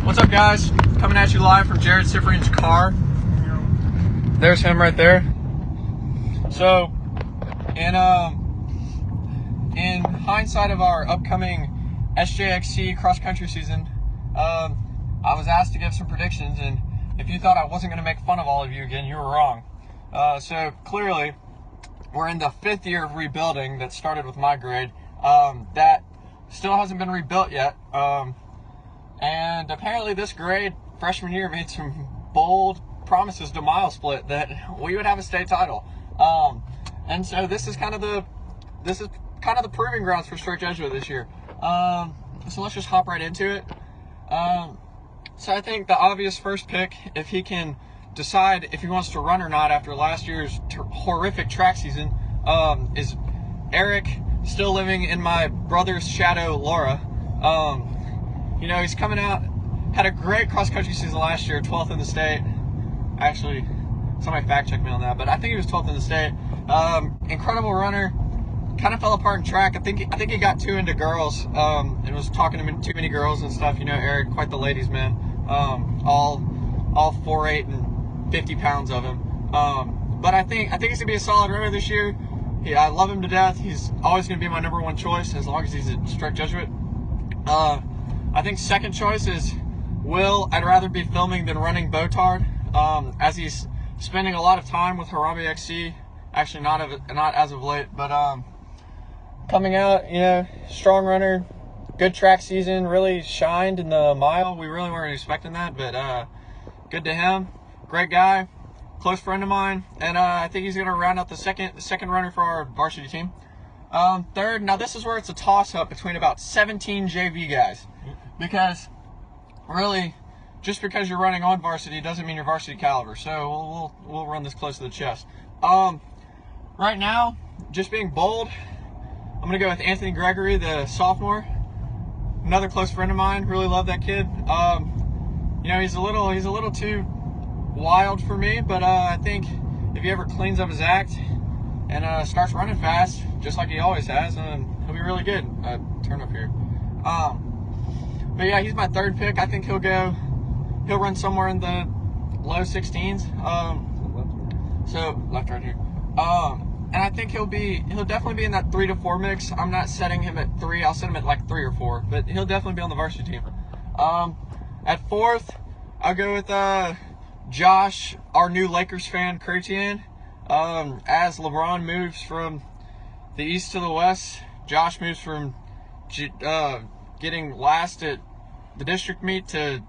What's up, guys? Coming at you live from Jared Sifrin's car. There's him right there. So, in hindsight of our upcoming SJXC cross-country season, I was asked to give some predictions, and if you thought I wasn't going to make fun of all of you again, you were wrong. So, clearly, we're in the 5th year of rebuilding that started with my grade. That still hasn't been rebuilt yet. And apparently this grade, freshman year, made some bold promises to mile split that we would have a state title. And so this is kind of the proving grounds for Strict Jesuit this year. So let's just hop right into it. So I think the obvious first pick, if he can decide if he wants to run or not after last year's horrific track season, is Eric, still living in my brother's shadow, Laura. You know, he's coming out, had a great cross-country season last year, 12th in the state. Actually, somebody fact-checked me on that, but I think he was 12th in the state. Incredible runner, kind of fell apart in track. I think he got too into girls, and was talking to too many girls and stuff. You know, Eric, quite the ladies' man. All 4'8" and 50 pounds of him. But I think he's gonna be a solid runner this year. I love him to death. He's always gonna be my #1 choice as long as he's a Strict Jesuit. I think second choice is Will. I'd rather be filming than running Botard, as he's spending a lot of time with Harambe XC. Actually, not as of late, but coming out, you know, strong runner, good track season, really shined in the mile. We really weren't expecting that, but good to him. Great guy, close friend of mine, and I think he's gonna round out the second runner for our varsity team. Third, now this is where it's a toss-up between about 17 JV guys, because really, just because you're running on varsity doesn't mean you're varsity caliber. So we'll run this close to the chest. Right now, just being bold, I'm gonna go with Anthony Gregory, the sophomore. Another close friend of mine. Really love that kid. You know, he's a little too wild for me, but I think if he ever cleans up his act and starts running fast, just like he always has, and he'll be really good. Turn up here. But yeah, he's my third pick. I think he'll run somewhere in the low 16s. So left right here. And I think he'll definitely be in that 3 to 4 mix. I'm not setting him at 3. I'll set him at like 3 or 4, but he'll definitely be on the varsity team. At fourth, I'll go with Josh, our new Lakers fan, Chrétien. As LeBron moves from the east to the west, Josh moves from getting last at the district meet to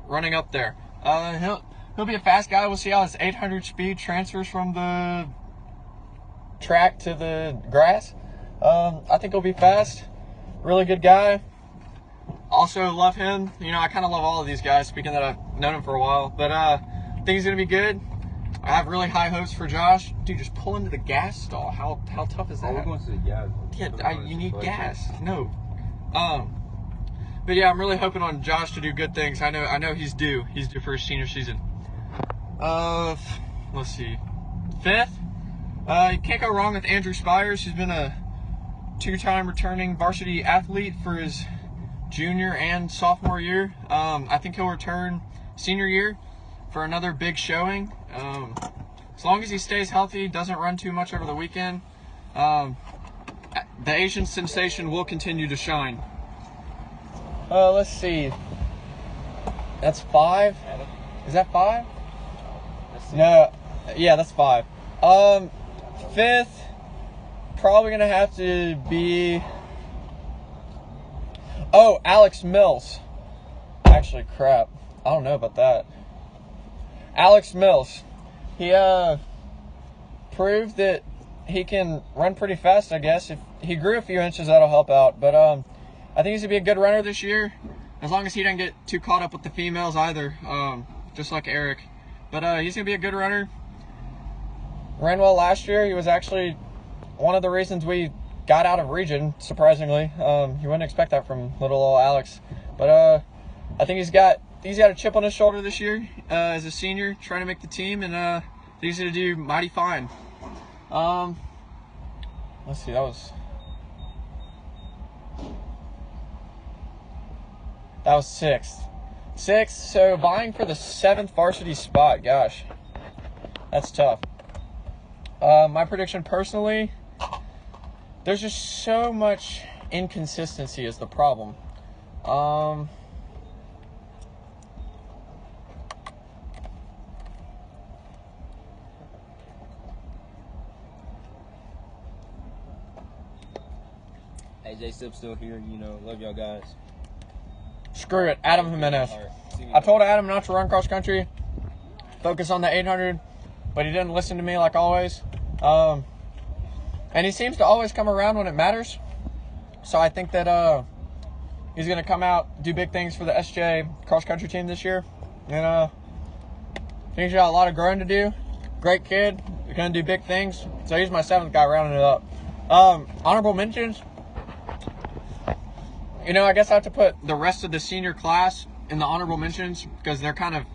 running up there. He'll be a fast guy. We'll see how his 800 speed transfers from the track to the grass. I think he'll be fast. Really good guy. Also love him. You know, I kind of love all of these guys, speaking that I've known him for a while. But I think he's going to be good. I have really high hopes for Josh. Dude, just pull into the gas stall. How tough is that? We're going to the gas. Yeah, you need gas. No. But yeah, I'm really hoping on Josh to do good things. I know he's due. He's due for his senior season. Let's see. Fifth, you can't go wrong with Andrew Spires. He's been a 2-time returning varsity athlete for his junior and sophomore year. I think he'll return senior year for another big showing. As long as he stays healthy, doesn't run too much over the weekend, the Asian sensation will continue to shine. Let's see. That's 5. Is that 5? No. Yeah, that's 5. Fifth, probably gonna have to be. Oh, Alex Mills. Actually, crap. I don't know about that. Alex Mills. He proved that he can run pretty fast, I guess. If he grew a few inches, that'll help out. But I think he's gonna be a good runner this year, as long as he doesn't get too caught up with the females either, just like Eric. But he's gonna be a good runner. Ran well last year. He was actually one of the reasons we got out of region, surprisingly. You wouldn't expect that from little old Alex. But I think he's got a chip on his shoulder this year as a senior, trying to make the team, and I think he's gonna do mighty fine. Let's see, that was That was 6th. 6th, so vying for the 7th varsity spot. Gosh, that's tough. My prediction personally, there's just so much inconsistency is the problem. Hey, J-Sip still here, you know, love y'all guys. Screw it, Adam Jimenez. I told Adam not to run cross country, focus on the 800, but he didn't listen to me like always. And he seems to always come around when it matters. So I think that he's going to come out, do big things for the SJ cross country team this year. And I think he's got a lot of growing to do. Great kid, going to do big things. So he's my 7th guy rounding it up. Honorable mentions. You know, I guess I have to put the rest of the senior class in the honorable mentions because they're kind of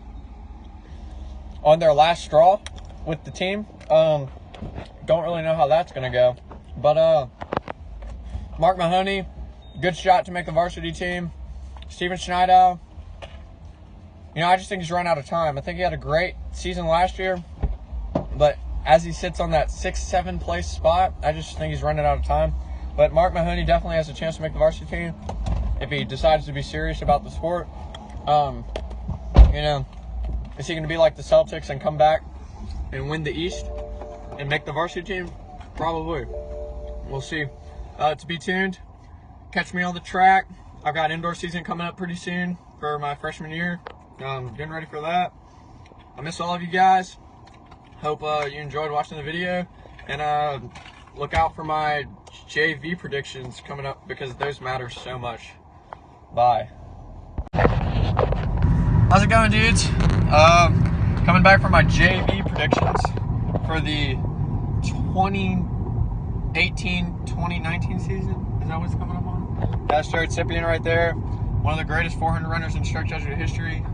on their last straw with the team. Don't really know how that's going to go. But Mark Mahoney, good shot to make the varsity team. Steven Schneidow, you know, I just think he's run out of time. I think he had a great season last year, but as he sits on that 6th, 7th place spot, I just think he's running out of time. But Mark Mahoney definitely has a chance to make the varsity team if he decides to be serious about the sport. You know, is he going to be like the Celtics and come back and win the East and make the varsity team? Probably. We'll see. To be tuned. Catch me on the track. I've got indoor season coming up pretty soon for my freshman year. Getting ready for that. I miss all of you guys. Hope you enjoyed watching the video. And look out for my JV predictions coming up because those matter so much. Bye. How's it going, dudes? Coming back for my JV predictions for the 2018-2019 season. Is that what's coming up on? That's Jared Cyprian right there. One of the greatest 400 runners in stroke judging history.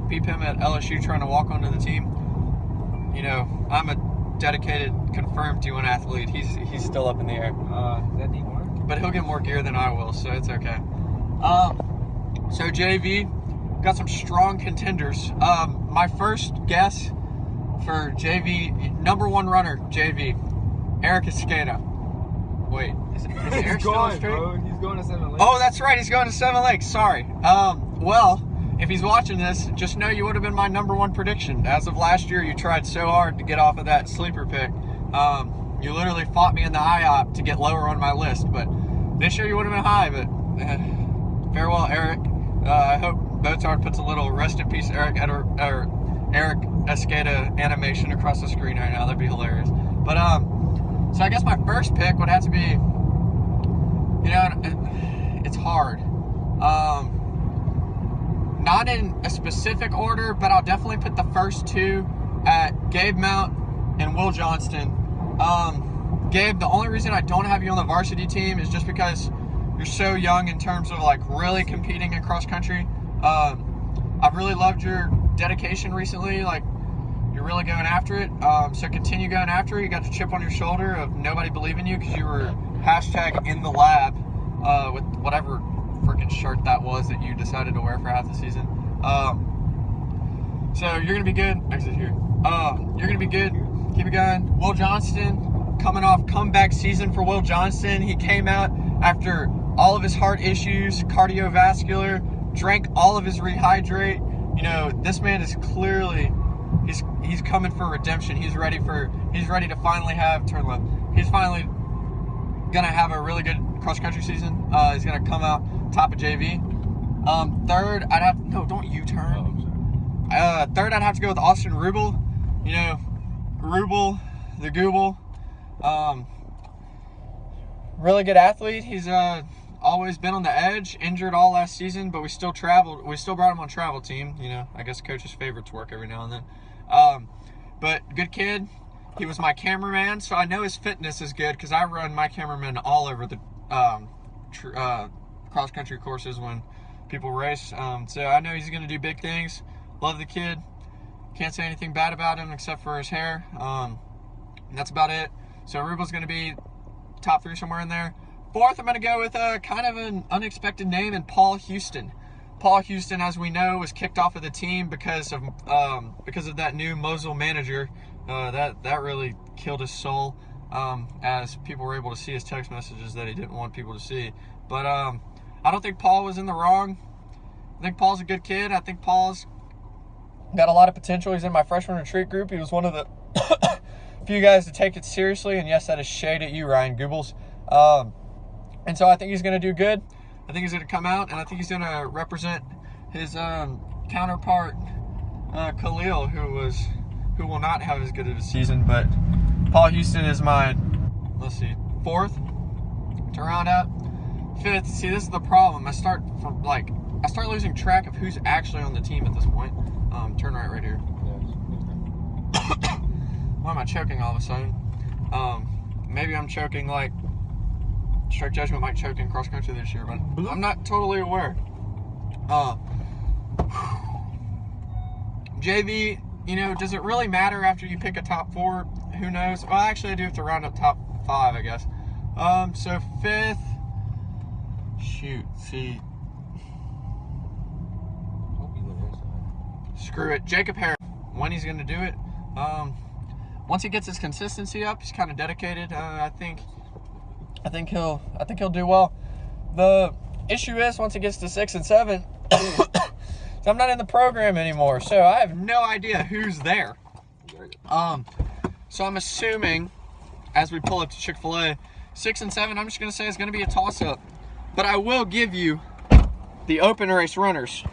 Beat him at LSU trying to walk onto the team. You know, I'm a dedicated, confirmed D1 athlete. He's still up in the air. Is that D1? But he'll get more gear than I will, so it's okay. So JV, got some strong contenders. My first guess for JV, #1 runner, JV, Eric Escada. Wait, is Eric still straight? Bro. He's going to 7 Lakes. Oh, that's right, he's going to 7 Lakes, sorry. Well, if he's watching this, just know you would have been my #1 prediction. As of last year, you tried so hard to get off of that sleeper pick. You literally fought me in the IOP to get lower on my list, but this year you would have been high, but farewell, Eric. I hope Botard puts a little rest in peace Eric Escada animation across the screen right now. That'd be hilarious. But so I guess my first pick would have to be, you know, it's hard. Not in a specific order, but I'll definitely put the first 2 at Gabe Mount and Will Johnston. Gabe, the only reason I don't have you on the varsity team is just because you're so young in terms of like really competing in cross country. I've really loved your dedication recently. Like, you're really going after it. So continue going after it. You got the chip on your shoulder of nobody believing you because you were #in the lab with whatever freaking shirt that was that you decided to wear for half the season. So you're gonna be good. Exit here. You're gonna be good. Keep it going. Will Johnston, coming off comeback season for Will Johnston. He came out after all of his heart issues, cardiovascular, drank all of his Rehydrate. You know, this man is clearly, he's coming for redemption. He's ready to finally have, turn left. He's finally gonna have a really good cross country season. He's gonna come out top of JV. Third, I'd have, no, don't U-turn. Third, I'd have to go with Austin Rubel. You know, Rubel, the Google. Really good athlete. He's always been on the edge, injured all last season, but we still brought him on travel team. You know, I guess coach's favorites work every now and then. But good kid. He was my cameraman, so I know his fitness is good because I run my cameraman all over the cross country courses when people race. So I know he's going to do big things. Love the kid. Can't say anything bad about him except for his hair. And that's about it. So Rubel's going to be top 3 somewhere in there. Fourth, I'm going to go with kind of an unexpected name in Paul Houston. Paul Houston, as we know, was kicked off of the team because of that new Mosul manager. That really killed his soul, as people were able to see his text messages that he didn't want people to see. But I don't think Paul was in the wrong. I think Paul's a good kid. I think Paul's got a lot of potential. He's in my freshman retreat group. He was one of the few guys to take it seriously. And yes, that is shade at you, Ryan Goebbels. And so I think he's going to do good. I think he's going to come out, and I think he's going to represent his counterpart, Khalil, who will not have as good of a season. But Paul Houston is my, let's see, 4th to round out. 5th. See, this is the problem. I start losing track of who's actually on the team at this point. Turn right here. Why am I choking all of a sudden? Maybe I'm choking like Strike Judgment might choke in cross country this year, but I'm not totally aware. JV, does it really matter after you pick a top 4? Who knows? Well, actually, I do have to round up top 5, I guess. So 5th. Shoot, see. Screw it. Jacob Harris. When he's going to do it. Once he gets his consistency up, he's kind of dedicated. I think he'll do well. The issue is once it gets to 6 and 7, I'm not in the program anymore, so I have no idea who's there. So I'm assuming, as we pull up to Chick-fil-A, 6 and 7, I'm just going to say it's going to be a toss-up. But I will give you the open race runners.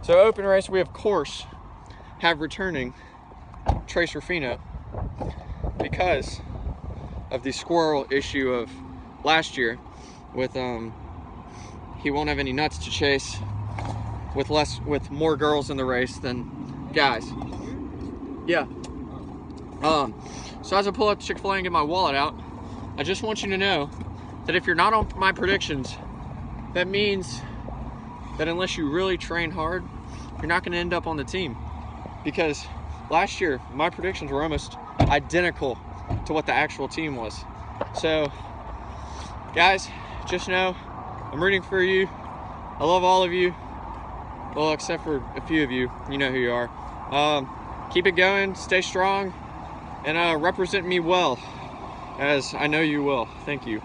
So open race, we of course have returning Trace Ruffino because of the squirrel issue of last year with he won't have any nuts to chase with more girls in the race than guys. Yeah. So as I pull up to Chick-fil-A and get my wallet out, I just want you to know that if you're not on my predictions, that means that unless you really train hard, you're not going to end up on the team. Because last year, my predictions were almost identical to what the actual team was. So, guys, just know I'm rooting for you. I love all of you. Well, except for a few of you. You know who you are. Keep it going. Stay strong. And represent me well, as I know you will. Thank you.